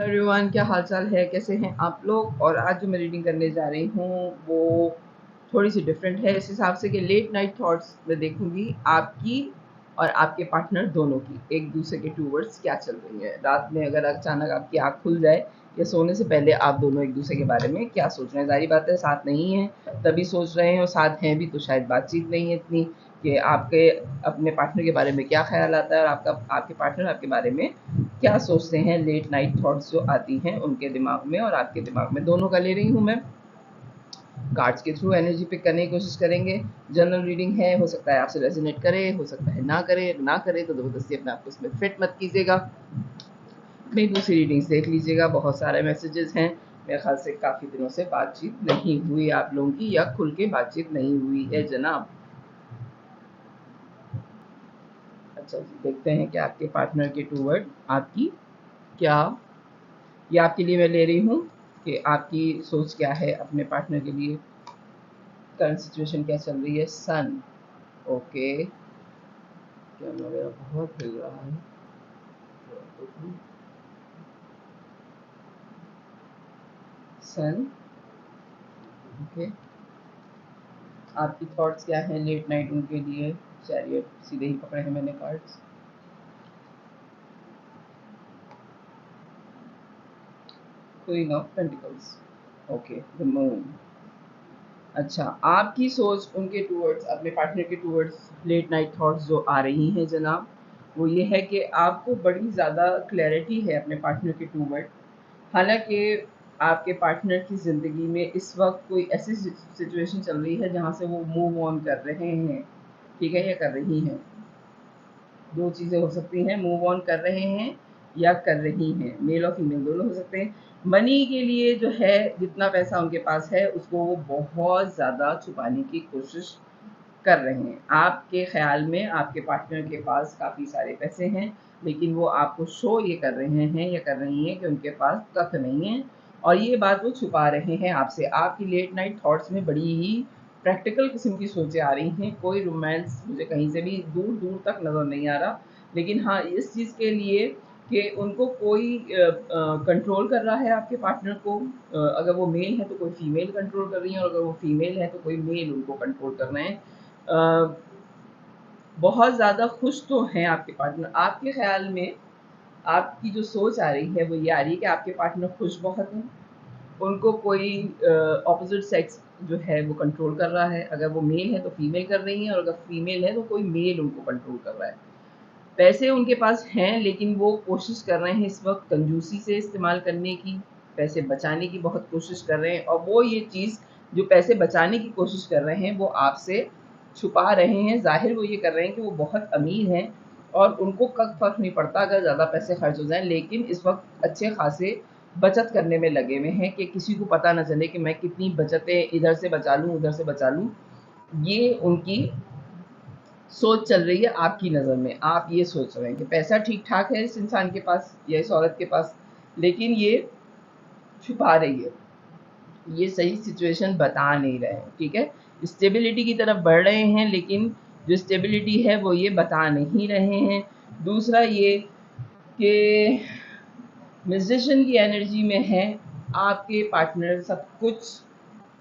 Everyone, क्या हाल चाल है, कैसे हैं आप लोग। और आज जो मैं रीडिंग करने जा रही हूँ वो थोड़ी सी डिफरेंट है इस हिसाब से कि लेट नाइट थॉट्स में देखूंगी आपकी और आपके पार्टनर दोनों की एक दूसरे के टूवर्ड्स क्या चल रही है। रात में अगर अचानक आपकी आँख खुल जाए या सोने से पहले आप दोनों एक दूसरे के बारे में क्या सोच रहे हैं। जाहिर बात है साथ नहीं है तभी सोच रहे हैं, और साथ हैं भी तो शायद बातचीत नहीं है इतनी कि आपके अपने पार्टनर के बारे में क्या ख्याल आता है और आपके पार्टनर आपके बारे में क्या सोचते हैं। लेट नाइट थॉट्स जो आती हैं उनके दिमाग में और आपके दिमाग में, दोनों का ले रही हूँ मैं। कार्ड्स के थ्रू एनर्जी पिक करने की कोशिश करेंगे। जनरल रीडिंग है, हो सकता है आपसे रेजोनेट करे, हो सकता है ना करे। ना करे तो ज़बरदस्ती अपने आप को इसमें फिट मत कीजिएगा। मेरी दूसरी रीडिंग्स देख लीजिएगा, बहुत सारे मैसेजेस हैं। मेरे ख्याल से काफ़ी दिनों से बातचीत नहीं हुई आप लोगों की, या खुल के बातचीत नहीं हुई है जनाब। अच्छा जी, देखते हैं कि आपके पार्टनर के टूवर्ड आपकी क्या, ये आपके लिए मैं ले रही हूँ कि आपकी सोच क्या है अपने पार्टनर के लिए। करंट सिचुएशन क्या चल रही है। सन, ओके, कैमरा मेरा बहुत हिल रहा है। सन, ओके, आपकी थॉट्स क्या हैं लेट नाइट उनके लिए। चैरियट सीधे ही पकड़े हैं मैंने cards. Queen of pentacles, okay, the moon. अच्छा, आपकी सोच उनके टूवर्ड्स, अपने पार्टनर के टूवर्ड्स लेट नाइट थॉट्स जो आ रही हैं जनाब, वो ये है कि आपको बड़ी ज़्यादा क्लैरिटी है अपने पार्टनर के टूवर्ड। हालांकि आपके पार्टनर की ज़िंदगी में इस वक्त कोई ऐसी सिचुएशन चल रही है जहाँ से वो मूव ऑन कर रहे हैं, ठीक है, या कर रही हैं। दो चीज़ें हो सकती हैं, मूव ऑन कर रहे हैं या कर रही हैं, मेल और फीमेल दोनों हो सकते हैं। मनी के लिए जो है, जितना पैसा उनके पास है उसको वो बहुत ज़्यादा छुपाने की कोशिश कर रहे हैं। आपके ख्याल में आपके पार्टनर के पास काफ़ी सारे पैसे हैं, लेकिन वो आपको शो ये कर रहे हैं या कर रही हैं कि उनके पास कख नहीं है, और ये बात वो छुपा रहे हैं आपसे। आपकी लेट नाइट थॉट्स में बड़ी ही प्रैक्टिकल किस्म की सोचें आ रही हैं। कोई रोमांस मुझे कहीं से भी दूर दूर तक नज़र नहीं आ रहा, लेकिन हाँ इस चीज़ के लिए कि उनको कोई कंट्रोल कर रहा है आपके पार्टनर को। अगर वो मेल है तो कोई फीमेल कंट्रोल कर रही है, और अगर वो फीमेल है तो कोई मेल उनको कंट्रोल कर रहे हैं। बहुत ज़्यादा खुश तो हैं आपके पार्टनर। आपके ख़्याल में आपकी जो सोच आ रही है वो ये आ रही है कि आपके पार्टनर खुश बहुत हैं, उनको कोई ऑपोजिट सेक्स जो है वो कंट्रोल कर रहा है। अगर वो मेल है तो फीमेल कर रही है, और अगर फीमेल है तो कोई मेल उनको कंट्रोल कर रहा है। पैसे उनके पास हैं, लेकिन वो कोशिश कर रहे हैं इस वक्त कंजूसी से इस्तेमाल करने की, पैसे बचाने की बहुत कोशिश कर रहे हैं। और वो ये चीज़ जो पैसे बचाने की कोशिश कर रहे हैं वो आपसे छुपा रहे हैं। ज़ाहिर वो ये कर रहे हैं कि वो बहुत अमीर हैं और उनको कब फ़र्क नहीं पड़ता अगर ज़्यादा पैसे खर्च हो जाएं, लेकिन इस वक्त अच्छे खासे बचत करने में लगे हुए हैं कि किसी को पता ना चले कि मैं कितनी बचतें इधर से बचा लूँ उधर से बचा लूँ। ये उनकी सोच चल रही है आपकी नज़र में। आप ये सोच रहे हैं कि पैसा ठीक ठाक है इस इंसान के पास या इस औरत के पास, लेकिन ये छुपा रही है, ये सही सिचुएशन बता नहीं रहे हैं, ठीक है। स्टेबिलिटी की तरफ बढ़ रहे हैं, लेकिन जो स्टेबिलिटी है वो ये बता नहीं रहे हैं। दूसरा ये कि म्यूजिशियन की एनर्जी में है आपके पार्टनर। सब कुछ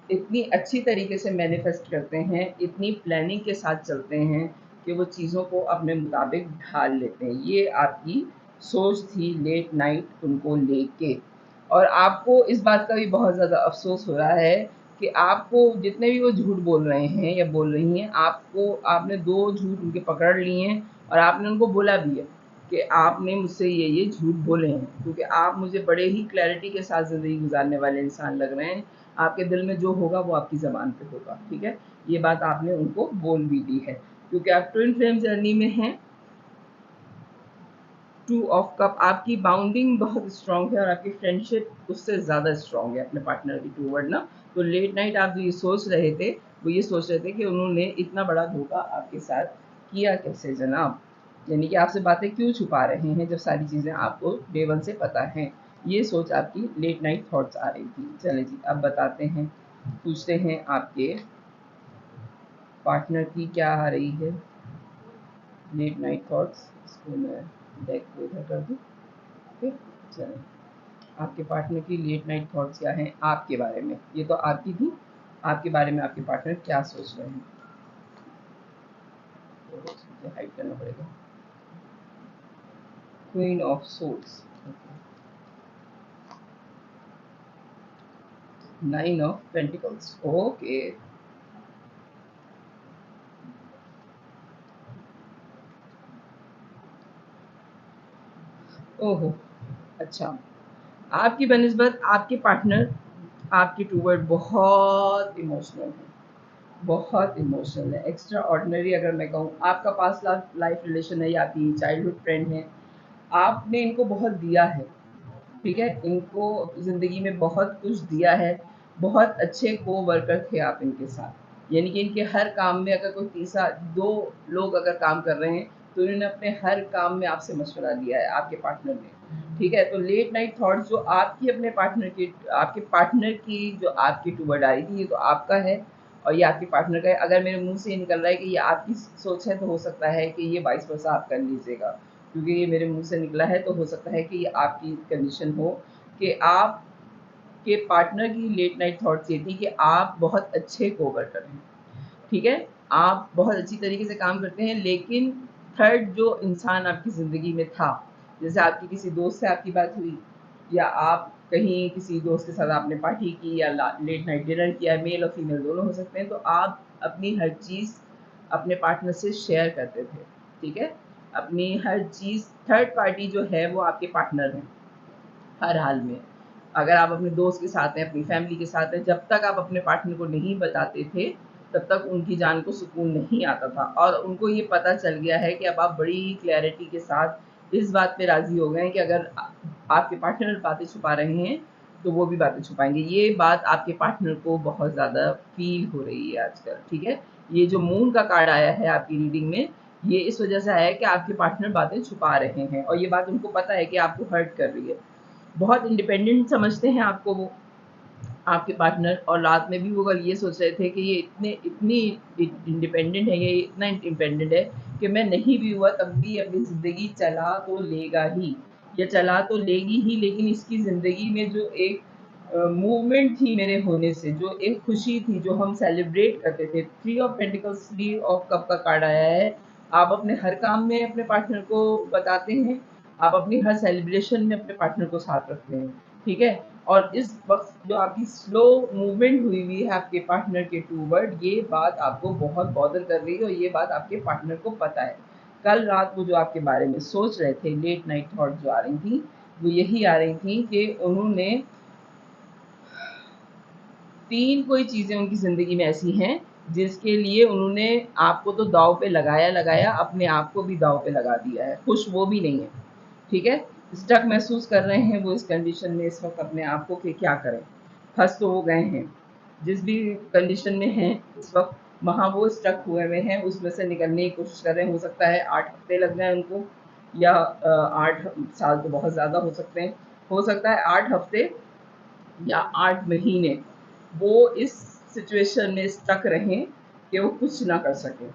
इतनी अच्छी तरीके से मैनिफेस्ट करते हैं, इतनी प्लानिंग के साथ चलते हैं कि वो चीज़ों को अपने मुताबिक ढाल लेते हैं। ये आपकी सोच थी लेट नाइट उनको लेके। और आपको इस बात का भी बहुत ज़्यादा अफसोस हो रहा है कि आपको जितने भी वो झूठ बोल रहे हैं या बोल रही हैं, आपने दो झूठ उनके पकड़ लिए हैं, और आपने उनको बोला भी है कि आपने मुझसे ये झूठ बोले हैं, क्योंकि आप मुझे बड़े ही क्लैरिटी के साथ ज़िंदगी गुजारने वाले इंसान लग रहे हैं। आपके दिल में जो होगा वो आपकी ज़बान पे होगा, ठीक है। ये बात आपने उनको बोल भी दी है, क्योंकि आप ट्विन फ्लेम जर्नी में हैं। टू ऑफ कप, आपकी बाउंडिंग बहुत स्ट्रॉन्ग है और आपकी फ्रेंडशिप उससे ज़्यादा स्ट्रॉन्ग है अपने पार्टनर की टूवर्ड ना। तो लेट नाइट आप जो ये सोच रहे थे वो ये सोच रहे थे कि उन्होंने इतना बड़ा धोखा आपके साथ किया कैसे जनाब, यानी कि आपसे बातें क्यों छुपा रहे हैं जब सारी चीज़ें आपको डे वन से पता हैं। ये सोच आपकी लेट नाइट थॉट्स आ रही थी। चले जी, अब बताते हैं, पूछते हैं आपके पार्टनर की क्या आ रही है मिडनाइट थॉट्स। इसको मैं डेक को इधर कर दूँ, ओके। चलें, आपके पार्टनर की लेट नाइट थॉट्स क्या हैं आपके बारे में। ये तो आपकी थी, आपके बारे में आपके पार्टनर क्या सोच रहे हैं। तो हाइड करना पड़ेगा। Queen of souls, nine of pentacles, okay. ओहो, अच्छा। आपकी बनिस्बत आपके पार्टनर आपके टूवर्ड बहुत इमोशनल है, बहुत इमोशनल है, एक्स्ट्रा ऑर्डिनरी। अगर मैं कहूँ आपका पास्ट लाइफ रिलेशन है या आपकी चाइल्डहुड फ्रेंड है, आपने इनको बहुत दिया है, ठीक है, इनको ज़िंदगी में बहुत कुछ दिया है, बहुत अच्छे को वर्कर थे आप इनके साथ। यानी कि इनके हर काम में अगर कोई तीसरा दो लोग अगर काम कर रहे हैं तो इन्होंने अपने हर काम में आपसे मशवरा लिया है, आपके पार्टनर ने, ठीक है। तो लेट नाइट थॉट्स जो आपकी अपने पार्टनर की, आपके पार्टनर की जो आपकी टूवर्ड आ रही थी, ये तो आपका है और ये आपके पार्टनर का है। अगर मेरे मुंह से निकल रहा है कि ये आपकी सोच है तो हो सकता है कि ये 22 आप कर लीजिएगा, क्योंकि ये मेरे मुंह से निकला है। तो हो सकता है कि ये आपकी कंडीशन हो कि आप के पार्टनर की लेट नाइट थॉट्स ये थी कि आप बहुत अच्छे कोवर्कर हैं, ठीक है, आप बहुत अच्छी तरीके से काम करते हैं, लेकिन थर्ड जो इंसान आपकी ज़िंदगी में था, जैसे आपकी किसी दोस्त से आपकी बात हुई या आप कहीं किसी दोस्त के साथ आपने पार्टी की या लेट नाइट डिनर किया, मेल और फीमेल दोनों हो सकते हैं, तो आप अपनी हर चीज़ अपने पार्टनर से शेयर करते थे, ठीक है। अपनी हर चीज़, थर्ड पार्टी जो है वो आपके पार्टनर हैं हर हाल में। अगर आप अपने दोस्त के साथ हैं, अपनी फैमिली के साथ हैं, जब तक आप अपने पार्टनर को नहीं बताते थे तब तक उनकी जान को सुकून नहीं आता था। और उनको ये पता चल गया है कि अब आप बड़ी क्लैरिटी के साथ इस बात पे राज़ी हो गए हैं कि अगर आपके पार्टनर बातें छुपा रहे हैं तो वो भी बातें छुपाएंगे। ये बात आपके पार्टनर को बहुत ज़्यादा फील हो रही है आजकल, ठीक है। ये जो मून का कार्ड आया है आपकी रीडिंग में, ये इस वजह से आया है कि आपके पार्टनर बातें छुपा रहे हैं और ये बात उनको पता है कि आपको हर्ट कर रही है। बहुत इंडिपेंडेंट समझते हैं आपको वो, आपके पार्टनर, और रात में भी वो कल ये सोच रहे थे कि ये इतनी इंडिपेंडेंट है, ये इतना इंडिपेंडेंट है कि मैं नहीं भी हुआ तब भी अपनी ज़िंदगी चला तो लेगा ही, या चला तो लेगी ही, लेकिन इसकी ज़िंदगी में जो एक मूवमेंट थी मेरे होने से, जो एक खुशी थी जो हम सेलिब्रेट करते थे। Three of pentacles, three of cup का कार्ड आया है। आप अपने हर काम में अपने पार्टनर को बताते हैं, आप अपनी हर सेलिब्रेशन में अपने पार्टनर को साथ रखते हैं, ठीक है। और इस वक्त जो आपकी स्लो मूवमेंट हुई हुई है आपके पार्टनर के टूवर्ड, ये बात आपको बहुत बॉदर कर रही है और ये बात आपके पार्टनर को पता है। कल रात वो जो आपके बारे में सोच रहे थे, लेट नाइट थॉट जो आ रही थी, वो यही आ रही थी कि उन्होंने तीन कोई चीज़ें उनकी ज़िंदगी में ऐसी हैं जिसके लिए उन्होंने आपको तो दाव पे लगाया लगाया, अपने आप को भी दाव पे लगा दिया है। खुश वो भी नहीं है, ठीक है। स्टक महसूस कर रहे हैं वो इस कंडीशन में इस वक्त अपने आप को कि क्या करें। फंस तो वो गए हैं, जिस भी कंडीशन में हैं इस वक्त, वहाँ वो स्टक हुए हुए हैं, उसमें से निकलने की कोशिश कर रहे हैं। हो सकता है 8 हफ्ते लग जाए उनको, या 8 साल तो बहुत ज़्यादा हो सकते हैं। हो सकता है 8 हफ्ते या 8 महीने वो इस सिचुएशन में स्टक रहें कि वो कुछ ना कर सकें,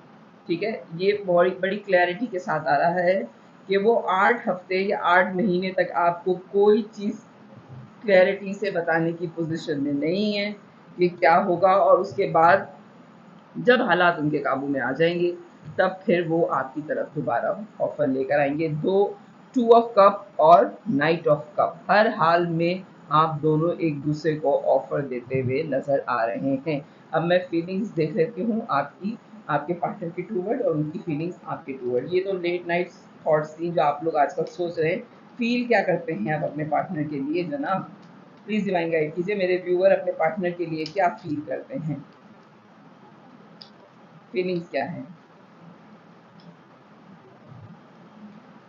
ठीक है। ये बहुत बड़ी क्लैरिटी के साथ आ रहा है कि वो 8 हफ्ते या 8 महीने तक आपको कोई चीज़ क्लैरिटी से बताने की पोजीशन में नहीं है कि क्या होगा, और उसके बाद जब हालात उनके काबू में आ जाएंगे तब फिर वो आपकी तरफ दोबारा ऑफर लेकर आएंगे। दो, टू ऑफ कप और नाइट ऑफ कप, हर हाल में आप दोनों एक दूसरे को ऑफर देते हुए नजर आ रहे हैं। अब मैं फीलिंग्स देख लेती हूँ आपकी, आपके पार्टनर के टूवर्ड और उनकी फीलिंग्स आपके टूवर्ड। ये तो लेट नाइट थॉट्स थी जो आप लोग आजकल सोच रहे हैं। फील क्या करते हैं आप अपने पार्टनर के लिए जनाब? प्लीज़ डिवाइन गाइड कीजिए मेरे व्यूअर अपने पार्टनर के लिए क्या फील करते हैं, फीलिंग्स क्या है।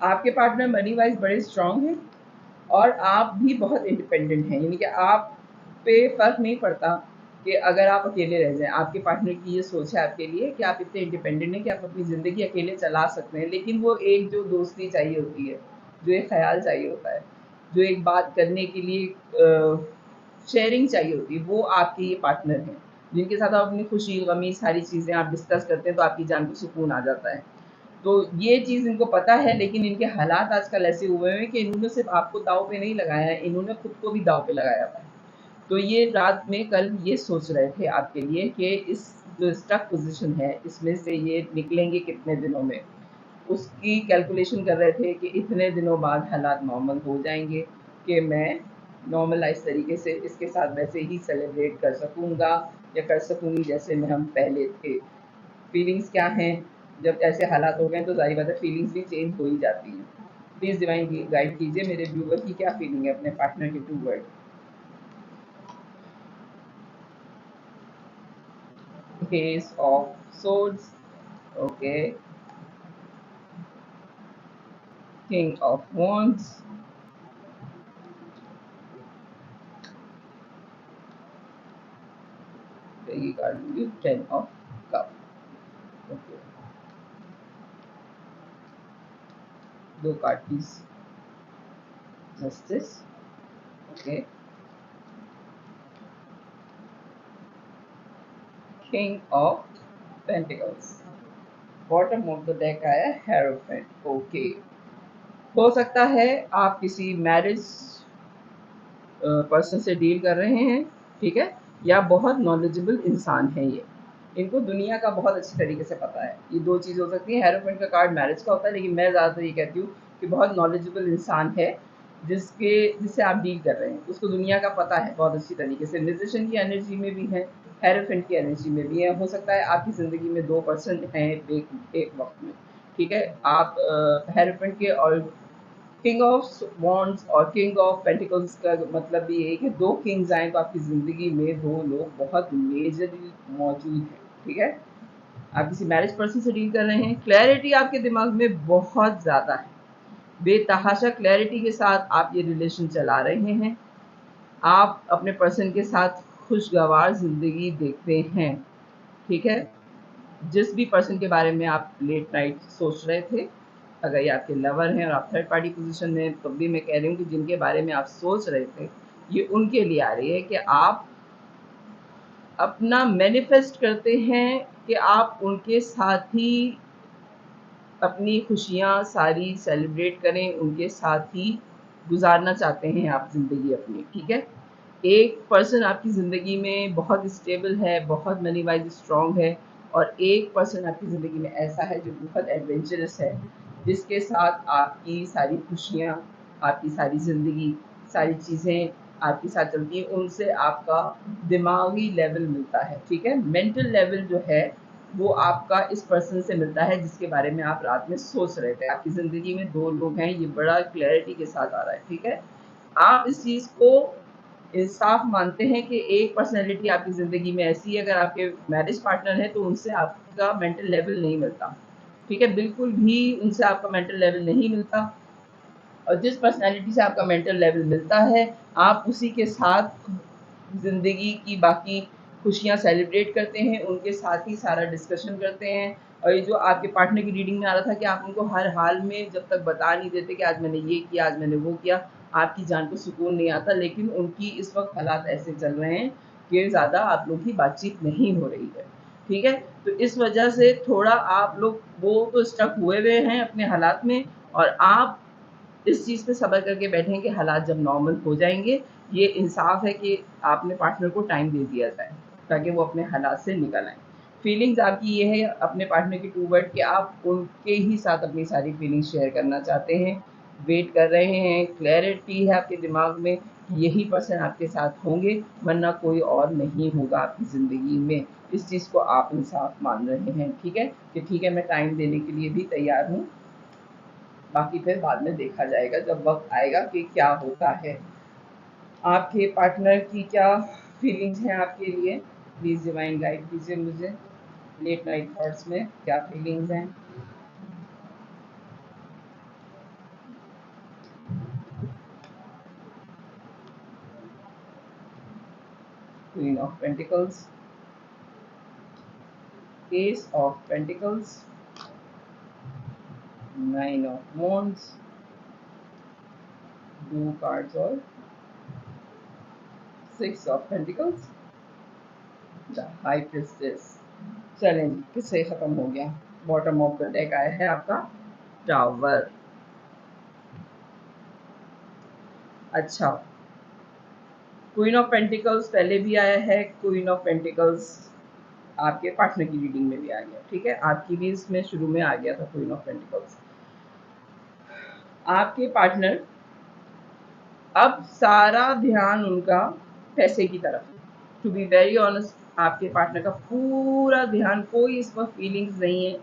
आपके पार्टनर मनी वाइज बड़े स्ट्रांग हैं और आप भी बहुत इंडिपेंडेंट हैं, यानी कि आप पे फर्क नहीं पड़ता कि अगर आप अकेले रह जाएं। आपके पार्टनर की ये सोच है आपके लिए कि आप इतने इंडिपेंडेंट हैं कि आप अपनी ज़िंदगी अकेले चला सकते हैं, लेकिन वो एक जो दोस्ती चाहिए होती है, जो एक ख्याल चाहिए होता है, जो एक बात करने के लिए शेयरिंग चाहिए होती है, वो आपके ये पार्टनर हैं जिनके साथ आप अपनी खुशी गमी सारी चीज़ें आप डिस्कस करते हैं तो आपकी जान को सुकून आ जाता है। तो ये चीज़ इनको पता है, लेकिन इनके हालात आजकल ऐसे हुए हैं कि इन्होंने सिर्फ आपको दाव पे नहीं लगाया है, इन्होंने खुद को भी दाव पे लगाया हुआ है। तो ये रात में कल ये सोच रहे थे आपके लिए कि इस जो स्टक पोजीशन है इसमें से ये निकलेंगे कितने दिनों में, उसकी कैलकुलेशन कर रहे थे कि इतने दिनों बाद हालात नॉर्मल हो जाएंगे कि मैं नॉर्मलाइज तरीके से इसके साथ वैसे ही सेलिब्रेट कर सकूंगा या कर सकूंगी जैसे में हम पहले थे। फीलिंग्स क्या हैं, जब ऐसे हालात हो गए तो जाहिर बात है फीलिंग्स भी चेंज हो ही जाती हैं। प्लीज़ डिवाइन गाइड कीजिए मेरे व्यूवर की क्या फीलिंग है अपने पार्टनर के toward. Ace of Swords, okay, King of Wands, ये कार्ड होगी Ten of Cup, okay, दो card please, Justice, okay, King of Pentacles, bottom of the deck आया हेरोफेंट, ओके। हो सकता है आप किसी मैरिज पर्सन से डील कर रहे हैं, ठीक है, या बहुत नॉलेजेबल इंसान है ये, इनको दुनिया का बहुत अच्छी तरीके से पता है। ये दो चीज़ हो सकती है। हेरोफेंट का कार्ड मैरिज का होता है, लेकिन मैं ज़्यादातर ये कहती हूँ कि बहुत नॉलेजेबल इंसान है जिससे आप डील कर रहे हैं, उसको दुनिया का पता है बहुत अच्छी तरीके से। म्यूजिशियन की एनर्जी में भी है, हेरोफेंट की एनर्जी में भी है। हो सकता है आपकी ज़िंदगी में दो पर्सन हैं एक वक्त में, ठीक है। आप हेरोफेंट के और किंग ऑफ वॉन्ड्स और किंग ऑफ पेंटिकल्स का मतलब भी ये है कि दो किंग्स आए तो आपकी ज़िंदगी में दो लोग बहुत मेजरली मौजूद हैं, ठीक है। आप किसी मैरिज पर्सन से डील कर रहे हैं, क्लैरिटी आपके दिमाग में बहुत ज़्यादा है, बेतहाशा क्लैरिटी के साथ आप ये रिलेशन चला रहे हैं। आप अपने पर्सन के साथ खुशगवार ज़िंदगी देखते हैं, ठीक है। जिस भी पर्सन के बारे में आप लेट नाइट सोच रहे थे, अगर ये आपके लवर हैं और आप थर्ड पार्टी पोजीशन में, तब भी मैं कह रही हूँ कि जिनके बारे में आप सोच रहे थे ये उनके लिए आ रही है कि आप अपना मैनिफेस्ट करते हैं कि आप उनके साथ ही अपनी खुशियाँ सारी सेलिब्रेट करें, उनके साथ ही गुजारना चाहते हैं आप ज़िंदगी अपनी, ठीक है। एक पर्सन आपकी ज़िंदगी में बहुत स्टेबल है, बहुत मनी वाइज स्ट्रॉन्ग है, और एक पर्सन आपकी ज़िंदगी में ऐसा है जो बहुत एडवेंचरस है, जिसके साथ आपकी सारी खुशियाँ, आपकी सारी ज़िंदगी, सारी चीज़ें आपके साथ चलती हैं। उनसे आपका दिमागी लेवल मिलता है, ठीक है। मेंटल लेवल जो है वो आपका इस पर्सन से मिलता है जिसके बारे में आप रात में सोच रहे थे। आपकी ज़िंदगी में दो लोग हैं, ये बड़ा क्लैरिटी के साथ आ रहा है, ठीक है। आप इस चीज़ को इंसाफ मानते हैं कि एक पर्सनैलिटी आपकी ज़िंदगी में ऐसी है, अगर आपके मैरिज पार्टनर है तो उनसे आपका मेंटल लेवल नहीं मिलता, ठीक है, बिल्कुल भी उनसे आपका मेंटल लेवल नहीं मिलता। और जिस पर्सनैलिटी से आपका मेंटल लेवल मिलता है, आप उसी के साथ ज़िंदगी की बाकी खुशियाँ सेलिब्रेट करते हैं, उनके साथ ही सारा डिस्कशन करते हैं। और ये जो आपके पार्टनर की रीडिंग में आ रहा था कि आप उनको हर हाल में जब तक बता नहीं देते कि आज मैंने ये किया, आज मैंने वो किया, आपकी जान को सुकून नहीं आता। लेकिन उनकी इस वक्त हालात ऐसे चल रहे हैं कि ज़्यादा आप लोग की बातचीत नहीं हो रही है, ठीक है। तो इस वजह से थोड़ा आप लोग वो तो स्टक हुए हैं अपने हालात में, और आप इस चीज़ पे सब्र करके बैठें कि हालात जब नॉर्मल हो जाएँगे, ये इंसाफ़ है कि आपने पार्टनर को टाइम दे दिया जाए, ताकि वो अपने हालात से निकल आएँ। फीलिंग्स आपकी ये है अपने पार्टनर की टूवर्ड कि आप उनके ही साथ अपनी सारी फीलिंग्स शेयर करना चाहते हैं, वेट कर रहे हैं, क्लैरिटी है आपके दिमाग में कि यही पर्सन आपके साथ होंगे, वरना कोई और नहीं होगा आपकी ज़िंदगी में। इस चीज़ को आप इंसाफ़ मान रहे हैं, ठीक है, कि ठीक है मैं टाइम देने के लिए भी तैयार हूँ, बाकी फिर बाद में देखा जाएगा जब वक्त आएगा कि क्या होता है। आपके पार्टनर की क्या फीलिंग्स हैं आपके लिए, प्लीज़ डिवाइन गाइड कीजिए मुझे। लेट नाइट थॉट्स में क्या फीलिंग्स हैं। Queen of pentacles, S of pentacles, nine of wands, दो कार्ड्स और six of pentacles, the high priestess. चलें जी, किससे ख़त्म हो गया। बॉटम ऑफ द डेक आया है आपका टावर। अच्छा, क्वीन ऑफ पेंटिकल्स पहले भी आया है, क्वीन ऑफ पेंटिकल्स आपके पार्टनर की रीडिंग में भी आ गया, ठीक है, आपकी भी इसमें शुरू में आ गया था क्वीन ऑफ पेंटिकल्स। आपके पार्टनर, अब सारा ध्यान उनका पैसे की तरफ है। टू बी वेरी ऑनेस्ट, आपके पार्टनर का पूरा ध्यान, कोई इस वक्त फीलिंग्स नहीं है,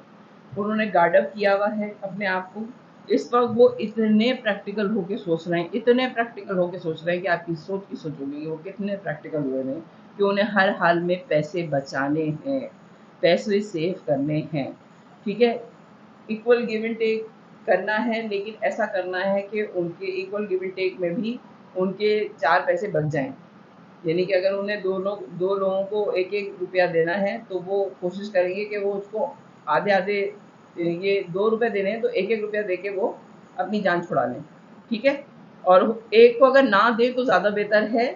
उन्होंने गार्ड अप किया हुआ है अपने आप को। इस वक्त वो इतने प्रैक्टिकल होके सोच रहे हैं, इतने प्रैक्टिकल होके सोच रहे हैं कि आपकी सोच की सोचोगे वो कितने प्रैक्टिकल हुए हैं कि उन्हें हर हाल में पैसे बचाने हैं, पैसे सेव करने हैं, ठीक है। इक्वल गिव एंड टेक करना है, लेकिन ऐसा करना है कि उनके इक्वल गिव एंड टेक में भी उनके 4 पैसे बच जाएं। यानी कि अगर उन्हें दो लोगों को एक एक रुपया देना है तो वो कोशिश करेंगे कि वो उसको आधे आधे, ये 2 रुपये देने हैं तो एक एक रुपया दे के वो अपनी जान छुड़ा लें, ठीक है। और एक को अगर ना दे तो ज़्यादा बेहतर है,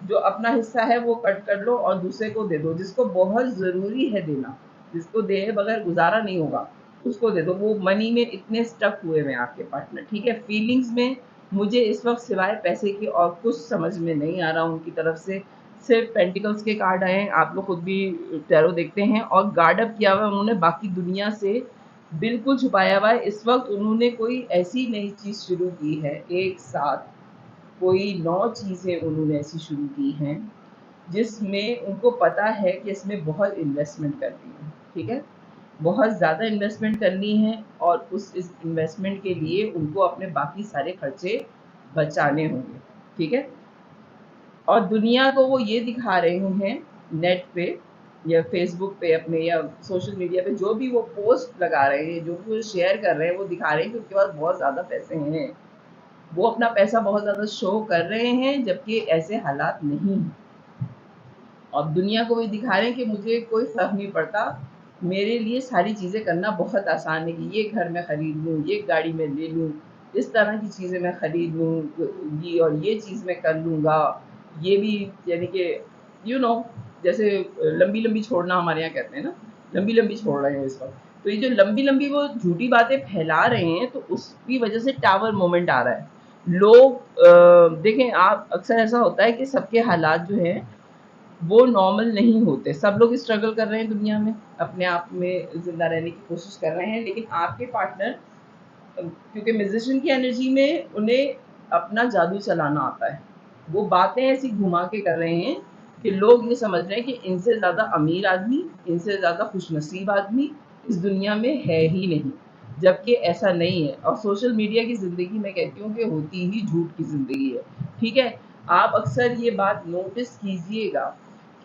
जो अपना हिस्सा है वो कट कर लो और दूसरे को दे दो, जिसको बहुत ज़रूरी है देना, जिसको दे बगैर गुजारा नहीं होगा उसको दे दो। वो मनी में इतने स्टक हुए हैं आपके पार्टनर, ठीक है। फीलिंग्स में मुझे इस वक्त सिवाय पैसे की और कुछ समझ में नहीं आ रहा उनकी तरफ से, सिर्फ पेंटिकल्स के कार्ड आए हैं, आप लोग खुद भी टैरो देखते हैं, और गार्ड अप किया हुआ है उन्होंने, बाकी दुनिया से बिल्कुल छुपाया हुआ है। इस वक्त उन्होंने कोई ऐसी नई चीज़ शुरू की है, एक साथ कोई 9 चीज़ें उन्होंने ऐसी शुरू की हैं जिसमें उनको पता है कि इसमें बहुत इन्वेस्टमेंट करनी है, ठीक है, बहुत ज़्यादा इन्वेस्टमेंट करनी है, और इस इन्वेस्टमेंट के लिए उनको अपने बाकी सारे खर्चे बचाने होंगे, ठीक है। और दुनिया को वो ये दिखा रहे हैं नेट पे या फेसबुक पे अपने, या सोशल मीडिया पे जो भी वो पोस्ट लगा रहे हैं, जो भी वो शेयर कर रहे हैं, वो दिखा रहे हैं कि उनके पास बहुत ज़्यादा पैसे हैं, वो अपना पैसा बहुत ज़्यादा शो कर रहे हैं, जबकि ऐसे हालात नहीं हैं। और दुनिया को भी दिखा रहे हैं कि मुझे कोई फ़र्क नहीं पड़ता, मेरे लिए सारी चीज़ें करना बहुत आसान है, कि ये घर मैं ख़रीद लूँ, ये गाड़ी मैं ले लूँ, इस तरह की चीज़ें मैं ख़रीद लूँगी और ये चीज़ मैं कर लूँगा। ये भी यानी कि यू नो जैसे लंबी-लंबी छोड़ना हमारे यहाँ कहते हैं ना, लंबी-लंबी छोड़ रहे हैं इस वक़्त। तो ये जो लंबी-लंबी वो झूठी बातें फैला रहे हैं, तो उसकी वजह से टावर मोमेंट आ रहा है। लोग देखें, आप अक्सर ऐसा होता है कि सबके हालात जो हैं वो नॉर्मल नहीं होते, सब लोग स्ट्रगल कर रहे हैं दुनिया में, अपने आप में ज़िंदा रहने की कोशिश कर रहे हैं, लेकिन आपके पार्टनर, क्योंकि म्यूजिशियन की एनर्जी में उन्हें अपना जादू चलाना आता है, वो बातें ऐसी घुमा के कर रहे हैं कि लोग ये समझ रहे हैं कि इनसे ज़्यादा अमीर आदमी, इनसे ज़्यादा खुशनसीब आदमी इस दुनिया में है ही नहीं, जबकि ऐसा नहीं है। और सोशल मीडिया की ज़िंदगी मैं कहती हूँ कि होती ही झूठ की ज़िंदगी है, ठीक है। आप अक्सर ये बात नोटिस कीजिएगा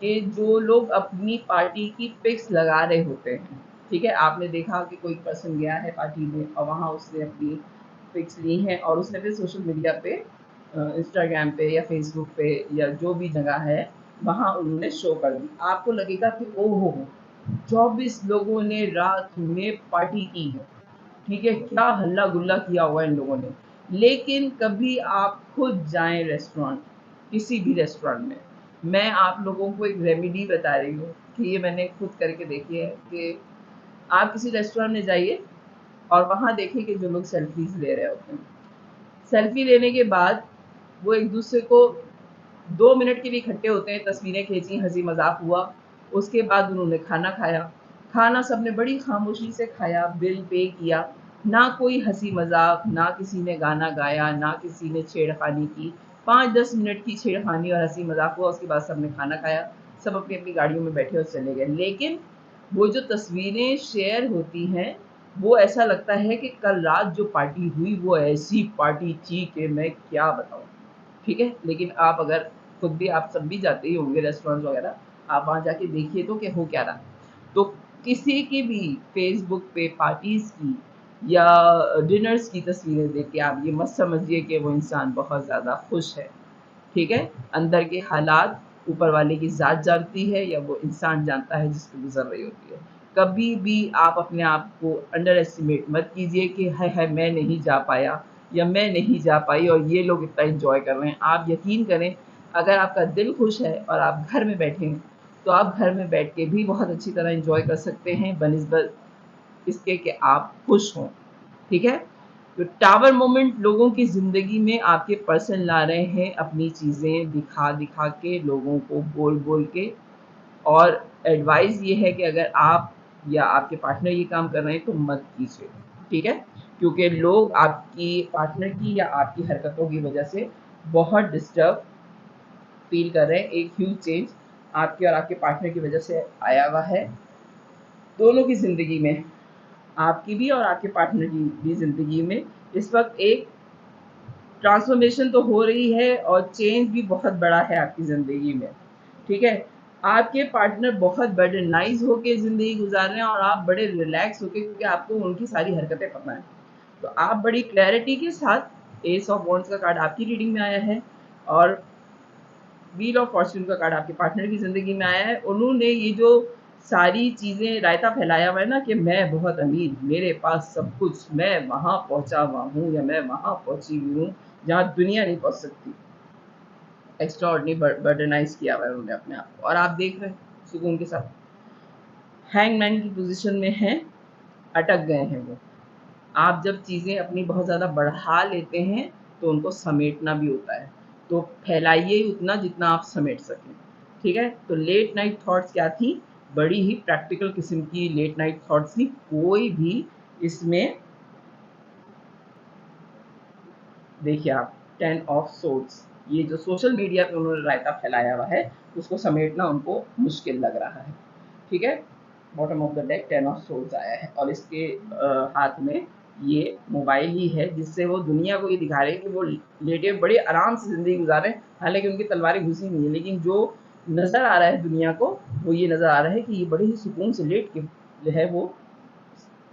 कि जो लोग अपनी पार्टी की पिक्स लगा रहे होते हैं, ठीक है, आपने देखा कि कोई पर्सन गया है पार्टी में और वहाँ उसने अपनी पिक्स ली हैं और उसने फिर सोशल मीडिया पे, इंस्टाग्राम पे या फेसबुक पे या जो भी जगह है वहाँ उन्होंने शो कर दी। आपको लगेगा कि ओहो, 24 लोगों ने रात में पार्टी की है, ठीक है, क्या हल्ला गुल्ला किया हुआ है इन लोगों ने। लेकिन कभी आप खुद जाएं रेस्टोरेंट, किसी भी रेस्टोरेंट में, मैं आप लोगों को एक रेमेडी बता रही हूँ कि ये मैंने खुद करके देखी है, कि आप किसी रेस्टोरेंट में जाइए और वहाँ देखिए कि जो लोग सेल्फीज ले रहे होते हैं, सेल्फी लेने के बाद वो एक दूसरे को 2 मिनट के लिए इकट्ठे होते हैं, तस्वीरें खींची, हंसी मजाक हुआ, उसके बाद उन्होंने खाना खाया, खाना सबने बड़ी खामोशी से खाया, बिल पे किया, ना कोई हंसी मजाक, ना किसी ने गाना गाया, ना किसी ने छेड़खानी की, 5-10 मिनट की छेड़खानी और हंसी मजाक हुआ, उसके बाद सबने खाना खाया, सब अपनी अपनी गाड़ियों में बैठे और चले गए। लेकिन वो जो तस्वीरें शेयर होती हैं, वो ऐसा लगता है कि कल रात जो पार्टी हुई वो ऐसी पार्टी थी कि मैं क्या बताऊं, ठीक है। लेकिन आप अगर खुद भी, आप सब भी जाते ही होंगे रेस्टोरेंट्स वगैरह, आप वहाँ जाके देखिए तो कि हो क्या रहा। तो किसी की भी फेसबुक पे पार्टीज़ की या डिनर्स की तस्वीरें देख के आप ये मत समझिए कि वो इंसान बहुत ज़्यादा खुश है, ठीक है। अंदर के हालात ऊपर वाले की ज़ात जानती है, या वो इंसान जानता है जिस पे गुजर रही होती है। कभी भी आप अपने आप को अंडर एस्टिमेट मत कीजिए कि है मैं नहीं जा पाया या मैं नहीं जा पाई और ये लोग इतना इंजॉय कर रहे हैं। आप यकीन करें, अगर आपका दिल खुश है और आप घर में बैठे हैं तो आप घर में बैठ के भी बहुत अच्छी तरह इंजॉय कर सकते हैं, बनिस्बत इसके कि आप खुश हों। ठीक है, तो टावर मोमेंट लोगों की ज़िंदगी में आपके पर्सन ला रहे हैं अपनी चीज़ें दिखा दिखा के, लोगों को बोल बोल के। और एडवाइस ये है कि अगर आप या आपके पार्टनर ये काम कर रहे हैं तो मत कीजिए। ठीक है, क्योंकि लोग आपकी पार्टनर की या आपकी हरकतों की वजह से बहुत डिस्टर्ब फील कर रहे हैं। एक ह्यूज चेंज आपके और आपके पार्टनर की वजह से आया हुआ है दोनों की ज़िंदगी में, आपकी भी और आपके पार्टनर की भी ज़िंदगी में। इस वक्त एक ट्रांसफॉर्मेशन तो हो रही है और चेंज भी बहुत बड़ा है आपकी ज़िंदगी में। ठीक है, आपके पार्टनर बहुत बर्डनाइज होकर ज़िंदगी गुजार रहे हैं और आप बड़े रिलैक्स होकर, क्योंकि आपको उनकी सारी हरकतें पता हैं। तो आप बड़ी क्लैरिटी के साथ, एस ऑफ वॉन्ड्स का कार्ड आपकी रीडिंग में आया है और व्हील ऑफ फॉर्च्यून का कार्ड आपके पार्टनर की ज़िंदगी में आया है। उन्होंने ये जो सारी चीज़ें रायता फैलाया हुआ है ना कि मैं बहुत अमीर, मेरे पास सब कुछ, मैं वहाँ पहुँचा हुआ हूँ या मैं वहाँ पहुँची हुई हूँ जहाँ दुनिया नहीं पहुँच सकती। एक्स्ट्रा ऑर्डिनरी बर्डनाइज किया हुआ है उन्होंने अपने आप को, और आप देख रहे हैं सुकून के साथ। हैंगमैन की पोजीशन में हैं, अटक गए हैं वो। आप जब चीज़ें अपनी बहुत ज़्यादा बढ़ा लेते हैं तो उनको समेटना भी होता है, तो फैलाइए उतना जितना आप समेट सकें। ठीक है, तो लेट नाइट थॉट्स क्या थी, बड़ी ही प्रैक्टिकल किस्म की लेट नाइट थॉट्स थी। कोई भी इसमें देखिए आप 10 ऑफ सोर्ड्स, ये जो सोशल मीडिया पे उन्होंने रायता फैलाया हुआ है उसको समेटना उनको मुश्किल लग रहा है। ठीक है, bottom of the deck 10 of swords आया है और इसके हाथ में ये मोबाइल ही है, जिससे वो दुनिया को ये दिखा रहे हैं कि वो लेटे बड़े आराम से ज़िंदगी गुजार रहे हैं। हालांकि उनकी तलवारें घुसी हुई हैं, लेकिन जो नज़र आ रहा है दुनिया को वो ये नज़र आ रहा है कि ये बड़े ही सुकून से लेट के जो है वो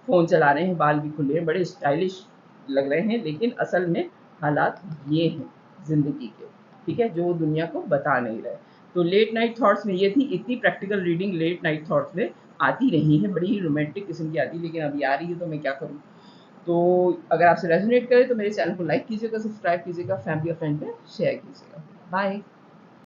फ़ोन चला रहे हैं, बाल भी खुले हैं, बड़े स्टाइलिश लग रहे हैं, लेकिन असल में हालात ये हैं ज़िंदगी के। ठीक है, जो वो दुनिया को बता नहीं रहे। तो लेट नाइट थॉट्स में ये थी, इतनी practical reading late night thoughts में आती नहीं है, बड़ी ही रोमांटिक किस्म की आती है, लेकिन अभी आ रही है तो मैं क्या करूँ। तो अगर आपसे रेजोनेट करे तो मेरे चैनल को लाइक कीजिएगा, सब्सक्राइब कीजिएगा, फैमिली और फ्रेंड में शेयर कीजिएगा। बाय।